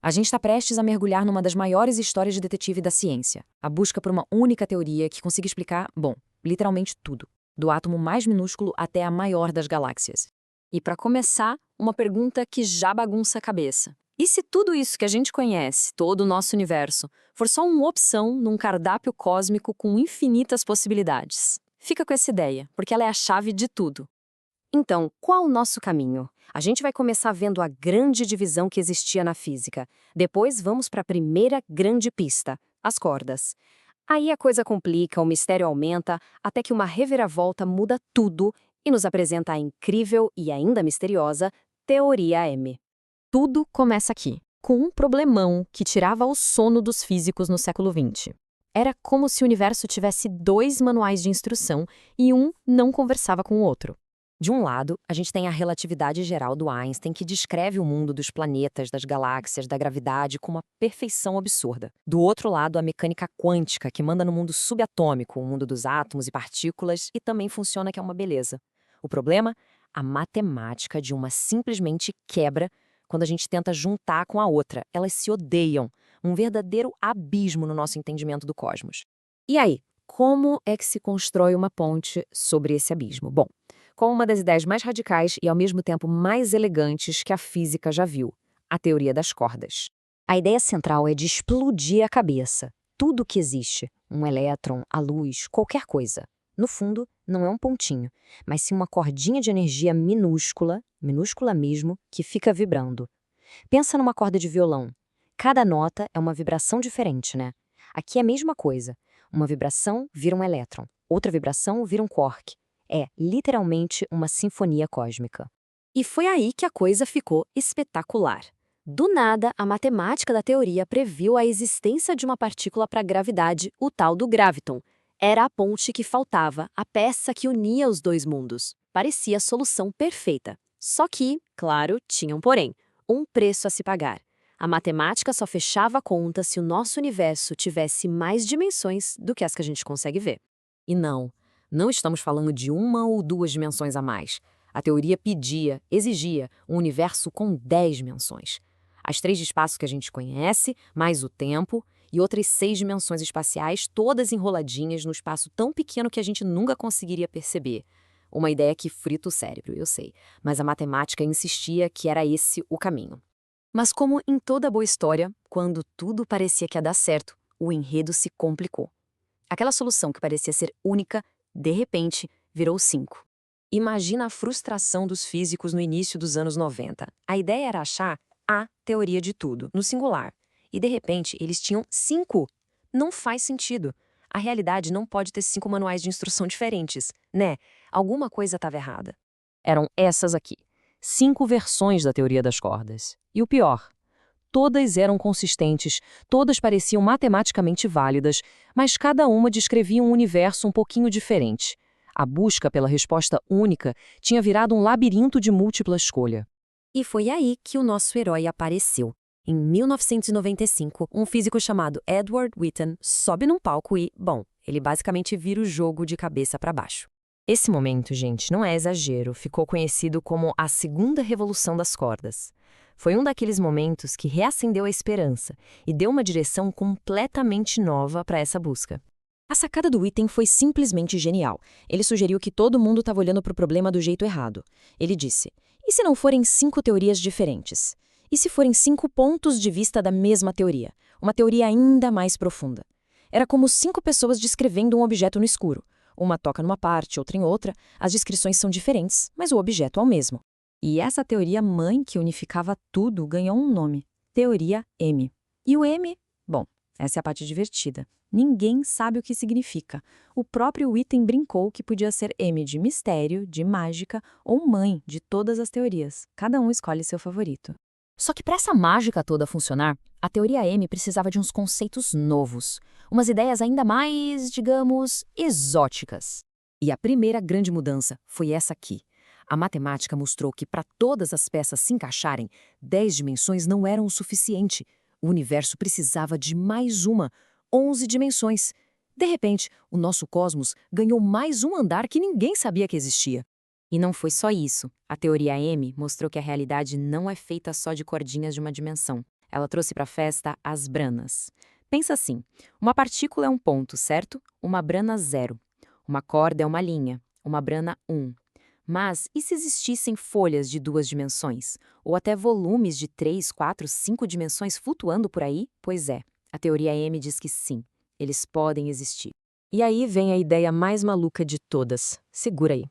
A gente está prestes a mergulhar numa das maiores histórias de detetive da ciência. A busca por uma única teoria que consiga explicar, bom, literalmente tudo. Do átomo mais minúsculo até a maior das galáxias. E para começar, uma pergunta que já bagunça a cabeça. E se tudo isso que a gente conhece, todo o nosso universo, for só uma opção num cardápio cósmico com infinitas possibilidades? Fica com essa ideia, porque ela é a chave de tudo. Então, qual o nosso caminho? A gente vai começar vendo a grande divisão que existia na física. Depois vamos para a primeira grande pista, as cordas. Aí a coisa complica, o mistério aumenta, até que uma reviravolta muda tudo e nos apresenta a incrível e ainda misteriosa Teoria M. Tudo começa aqui, com um problemão que tirava o sono dos físicos no século XX. Era como se o universo tivesse dois manuais de instrução e um não conversava com o outro. De um lado, a gente tem a relatividade geral do Einstein, que descreve o mundo dos planetas, das galáxias, da gravidade com uma perfeição absurda. Do outro lado, a mecânica quântica, que manda no mundo subatômico, o mundo dos átomos e partículas, e também funciona que é uma beleza. O problema? A matemática de uma simplesmente quebra quando a gente tenta juntar com a outra. Elas se odeiam. Um verdadeiro abismo no nosso entendimento do cosmos. E aí, como é que se constrói uma ponte sobre esse abismo? Bom, com uma das ideias mais radicais e ao mesmo tempo mais elegantes que a física já viu, a teoria das cordas. A ideia central é de explodir a cabeça. Tudo que existe, um elétron, a luz, qualquer coisa. No fundo, não é um pontinho, mas sim uma cordinha de energia minúscula, minúscula mesmo, que fica vibrando. Pensa numa corda de violão. Cada nota é uma vibração diferente, né? Aqui é a mesma coisa. Uma vibração vira um elétron, outra vibração vira um quark. É, literalmente, uma sinfonia cósmica. E foi aí que a coisa ficou espetacular. Do nada, a matemática da teoria previu a existência de uma partícula para a gravidade, o tal do graviton. Era a ponte que faltava, a peça que unia os dois mundos. Parecia a solução perfeita. Só que, claro, tinha um porém, um preço a se pagar. A matemática só fechava a conta se o nosso universo tivesse mais dimensões do que as que a gente consegue ver. E não estamos falando de uma ou duas dimensões a mais. A teoria exigia um universo com 10 dimensões. As 3 de espaço que a gente conhece, mais o tempo, e outras 6 dimensões espaciais, todas enroladinhas no espaço tão pequeno que a gente nunca conseguiria perceber. Uma ideia que frita o cérebro, eu sei, mas a matemática insistia que era esse o caminho. Mas como em toda boa história, quando tudo parecia que ia dar certo, o enredo se complicou. Aquela solução que parecia ser única, de repente, virou 5. Imagina a frustração dos físicos no início dos anos 90. A ideia era achar a teoria de tudo, no singular. E, de repente, eles tinham 5. Não faz sentido. A realidade não pode ter 5 manuais de instrução diferentes, né? Alguma coisa estava errada. Eram essas aqui. 5 versões da teoria das cordas. E o pior, todas eram consistentes, todas pareciam matematicamente válidas, mas cada uma descrevia um universo um pouquinho diferente. A busca pela resposta única tinha virado um labirinto de múltipla escolha. E foi aí que o nosso herói apareceu. Em 1995, um físico chamado Edward Witten sobe num palco e, bom, ele basicamente vira o jogo de cabeça para baixo. Esse momento, gente, não é exagero, ficou conhecido como a segunda revolução das cordas. Foi um daqueles momentos que reacendeu a esperança e deu uma direção completamente nova para essa busca. A sacada do Witten foi simplesmente genial. Ele sugeriu que todo mundo estava olhando para o problema do jeito errado. Ele disse, e se não forem 5 teorias diferentes? E se forem 5 pontos de vista da mesma teoria? Uma teoria ainda mais profunda. Era como 5 pessoas descrevendo um objeto no escuro. Uma toca numa parte, outra em outra, as descrições são diferentes, mas o objeto é o mesmo. E essa teoria mãe que unificava tudo ganhou um nome, Teoria M. E o M, bom, essa é a parte divertida. Ninguém sabe o que significa. O próprio Witten brincou que podia ser M de mistério, de mágica ou mãe de todas as teorias. Cada um escolhe seu favorito. Só que para essa mágica toda funcionar, a teoria M precisava de uns conceitos novos, umas ideias ainda mais, digamos, exóticas. E a primeira grande mudança foi essa aqui. A matemática mostrou que para todas as peças se encaixarem, 10 dimensões não eram o suficiente. O universo precisava de mais uma, 11 dimensões. De repente, o nosso cosmos ganhou mais um andar que ninguém sabia que existia. E não foi só isso. A teoria M mostrou que a realidade não é feita só de cordinhas de uma dimensão. Ela trouxe para a festa as branas. Pensa assim, uma partícula é um ponto, certo? Uma brana 0. Uma corda é uma linha, uma brana 1. Mas e se existissem folhas de 2 dimensões? Ou até volumes de 3, 4, 5 dimensões flutuando por aí? Pois é, a teoria M diz que sim, eles podem existir. E aí vem a ideia mais maluca de todas. Segura aí.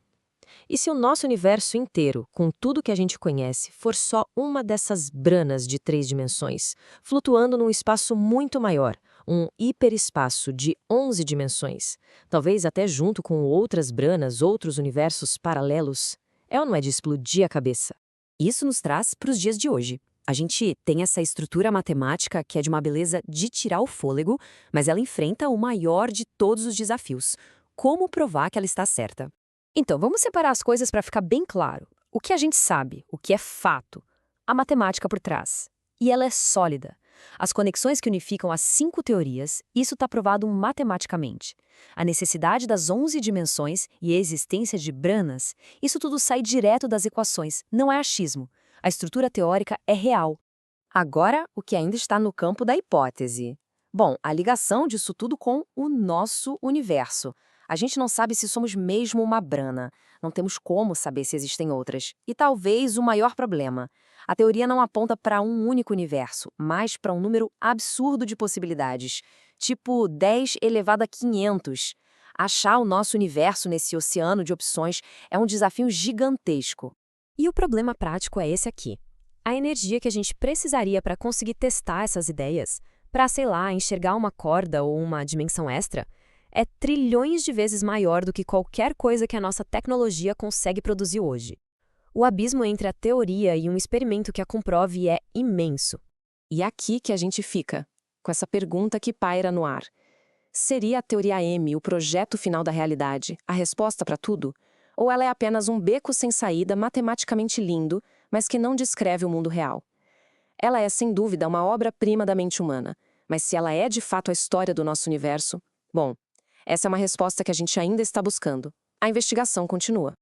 E se o nosso universo inteiro, com tudo que a gente conhece, for só uma dessas branas de 3 dimensões, flutuando num espaço muito maior, um hiperespaço de 11 dimensões, talvez até junto com outras branas, outros universos paralelos, é ou não é de explodir a cabeça? Isso nos traz para os dias de hoje. A gente tem essa estrutura matemática que é de uma beleza de tirar o fôlego, mas ela enfrenta o maior de todos os desafios. Como provar que ela está certa? Então, vamos separar as coisas para ficar bem claro. O que a gente sabe, o que é fato, a matemática por trás. E ela é sólida. As conexões que unificam as 5 teorias, isso está provado matematicamente. A necessidade das 11 dimensões e a existência de branas, isso tudo sai direto das equações, não é achismo. A estrutura teórica é real. Agora, o que ainda está no campo da hipótese. Bom, a ligação disso tudo com o nosso universo. A gente não sabe se somos mesmo uma brana. Não temos como saber se existem outras. E talvez o maior problema. A teoria não aponta para um único universo, mas para um número absurdo de possibilidades. Tipo 10 elevado a 500. Achar o nosso universo nesse oceano de opções é um desafio gigantesco. E o problema prático é esse aqui. A energia que a gente precisaria para conseguir testar essas ideias, para, sei lá, enxergar uma corda ou uma dimensão extra, é trilhões de vezes maior do que qualquer coisa que a nossa tecnologia consegue produzir hoje. O abismo entre a teoria e um experimento que a comprove é imenso. E é aqui que a gente fica, com essa pergunta que paira no ar. Seria a teoria M o projeto final da realidade, a resposta para tudo? Ou ela é apenas um beco sem saída matematicamente lindo, mas que não descreve o mundo real? Ela é, sem dúvida, uma obra-prima da mente humana, mas se ela é de fato a história do nosso universo, bom, essa é uma resposta que a gente ainda está buscando. A investigação continua.